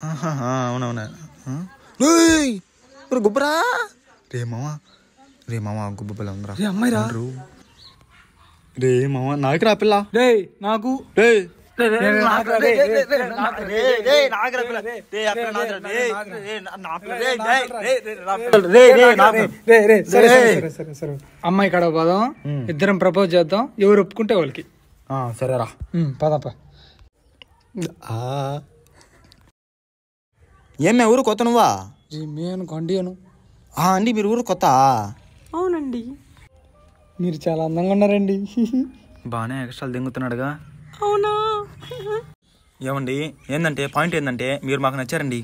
అవునవునా గుబ్బరా రే మామ గుబ్బ పిల్ల ఉందిరా అమ్మాయి రా రే మామ నాకు రా పిల్ల నాకు అమ్మాయి కడ పోదాం, ఇద్దరం ప్రపోజ్ చేద్దాం, ఎవరు ఒప్పుకుంటే వాళ్ళకి. సరేరా పదప్ప. ఏమే ఊరు కొత్త నువ్వా? నేను కొండియను అండి. మీరు ఊరు కొత్త? అవునండి. మీరు చాలా అందంగా ఉన్నారండి. బాగానే ఎక్స్ట్రాలు దింగుతున్నాడుగా. అవునా? ఏమండి ఏంటంటే పాయింట్ ఏంటంటే మీరు మాకు నచ్చారండి.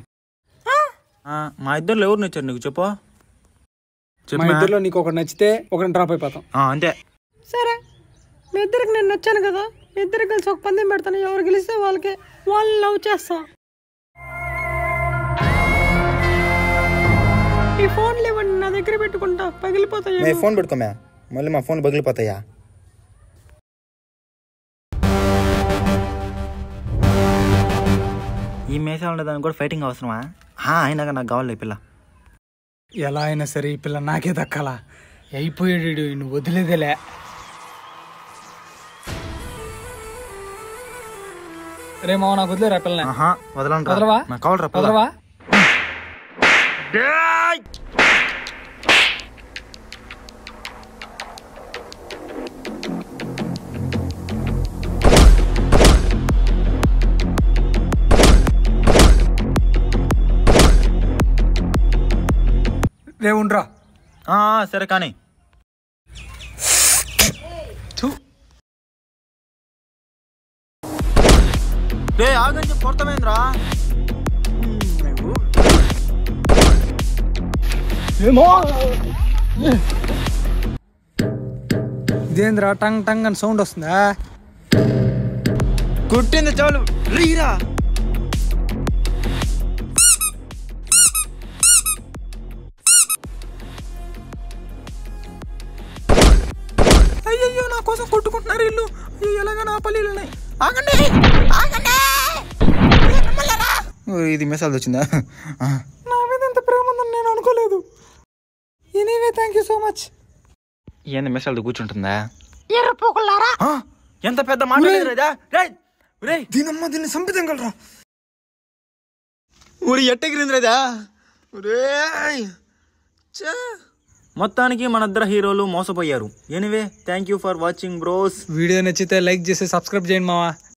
మా ఇద్దరు ఎవరు నచ్చారు నీకు చెప్పు? మా ఇద్దరులో నీకు ఒకటి నచ్చితే ఒకటి డ్రాప్ అయిపోతాం. అంతే. సరే, మీ ఇద్దరికి నేను నచ్చాను కదా, మీ ఇద్దరికి కలిసి ఒక పందెం పెడతాను. ఎవరు గెలిస్తే వాళ్ళకే, వాళ్ళు లవ్ చేస్తా. ఈ ఫోన్లు ఇవ్వండి, నా దగ్గర పెట్టుకుంటా, పగిలిపోతాయి. ఫోన్ పెట్టుకోమా, మళ్ళీ మా ఫోన్ పగిలిపోతాయా? ఈ మేసాలు ఉండేదానికి కూడా ఫైటింగ్ అవసరమా? అయినాక నాకు కావాలి పిల్ల. ఎలా అయినా సరే ఈ పిల్ల నాకే దక్కాలా. అయిపోయాడు, నువ్వు వదిలేదేలే. రే మావ, నాకు వదిలేరా పిల్ల? వదలవా? వదలవా? రేవుండ్రా. సరే కానీ ఆగని చెప్పి కొడతామేంద్రా? ఇదేంద్రా టంగ్ టంగ్ అని సౌండ్ వస్తుందా? కుట్టింది చాలు రీరా. అయ్యో నా కోసం కొట్టుకుంటున్నారు ఇల్లు. ఎలాగా నా పల్లీలు ఉన్నాయి. ఇది మెసేజ్ వచ్చిందా? నా మీద ఎంత ప్రేమ ఉందని నేను అనుకోలేదు. Anyway thank you so much. ఏంది మెసేజ్ కూర్చుంటుందా? ఎంత పెద్ద మాట దీనమ్మ, దీన్ని సంపితం కలరా. ఊరి ఎట్టగిరిందిరేదా. మొత్తానికి మన ఇద్దరు హీరోలు మోసపోయారు. Anyway thank you for watching bros. Video నచ్చితే లైక్ చేసి సబ్స్క్రైబ్ చేయండి మావా.